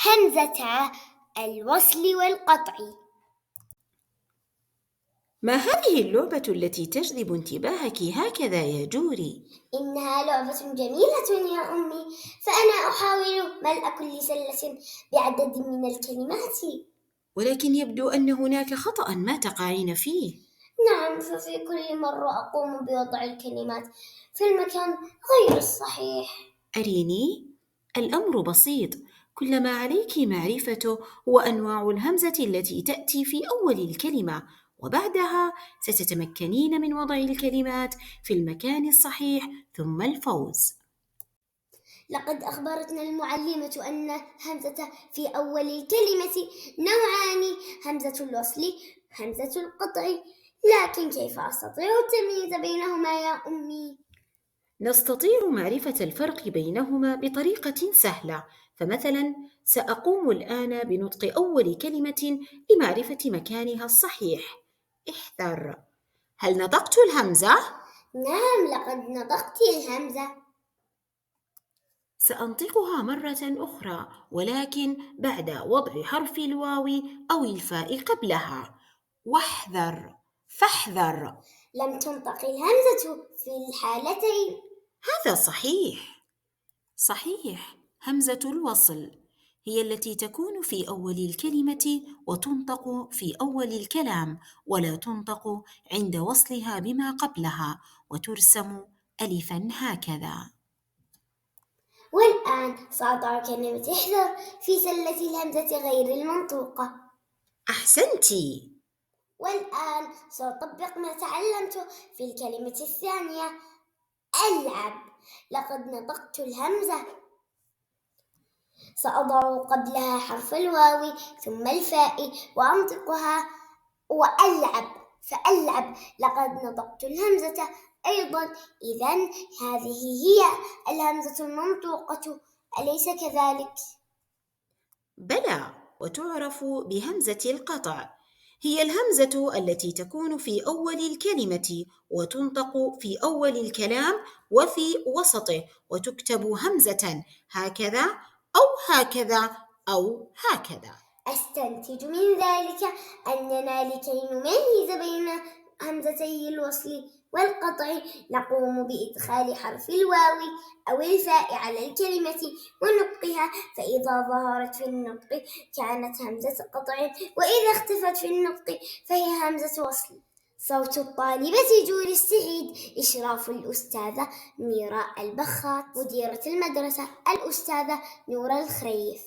همزة الوصل والقطع. ما هذه اللعبة التي تجذب انتباهك هكذا يا جوري؟ إنها لعبة جميلة يا أمي، فأنا أحاول ملء كل سلة بعدد من الكلمات. ولكن يبدو أن هناك خطأ ما تقعين فيه. نعم، ففي كل مرة أقوم بوضع الكلمات في المكان غير الصحيح. أريني. الأمر بسيط، كل ما عليك معرفته هو أنواع الهمزة التي تأتي في أول الكلمة، وبعدها ستتمكنين من وضع الكلمات في المكان الصحيح ثم الفوز. لقد أخبرتنا المعلمة أن همزة في أول الكلمة نوعان، همزة الوصل همزة القطع، لكن كيف أستطيع التمييز بينهما يا أمي؟ نستطيع معرفة الفرق بينهما بطريقة سهلة، فمثلا سأقوم الآن بنطق أول كلمة لمعرفة مكانها الصحيح. احذر. هل نطقت الهمزة؟ نعم، لقد نطقت الهمزة. سأنطقها مرة أخرى، ولكن بعد وضع حرف الواو أو الفاء قبلها. واحذر، فاحذر. لم تنطق الهمزة في الحالتين. هذا صحيح. صحيح، همزة الوصل هي التي تكون في أول الكلمة وتنطق في أول الكلام، ولا تنطق عند وصلها بما قبلها، وترسم ألفا هكذا. والآن سأضع كلمة احذر في سلة الهمزة غير المنطوقة. أحسنتِ. والآن سأطبق ما تعلمته في الكلمة الثانية، ألعب. لقد نطقت الهمزة، سأضع قبلها حرف الواو ثم الفاء وأنطقها وألعب، فألعب. لقد نطقت الهمزة أيضا، إذن هذه هي الهمزة المنطوقة، أليس كذلك؟ بلى، وتعرف بهمزة القطع. هي الهمزة التي تكون في أول الكلمة وتنطق في أول الكلام وفي وسطه، وتكتب همزة هكذا أو هكذا أو هكذا. أستنتج من ذلك أننا لكي نميز بين همزتي الوصل والقطع نقوم بإدخال حرف الواو أو الفاء على الكلمة ونطقها، فإذا ظهرت في النطق كانت همزة قطع، وإذا اختفت في النطق فهي همزة وصل. صوت الطالبة جوري السعيد، إشراف الأستاذة ميراء البخات، مديرة المدرسة الأستاذة نورة الخريف.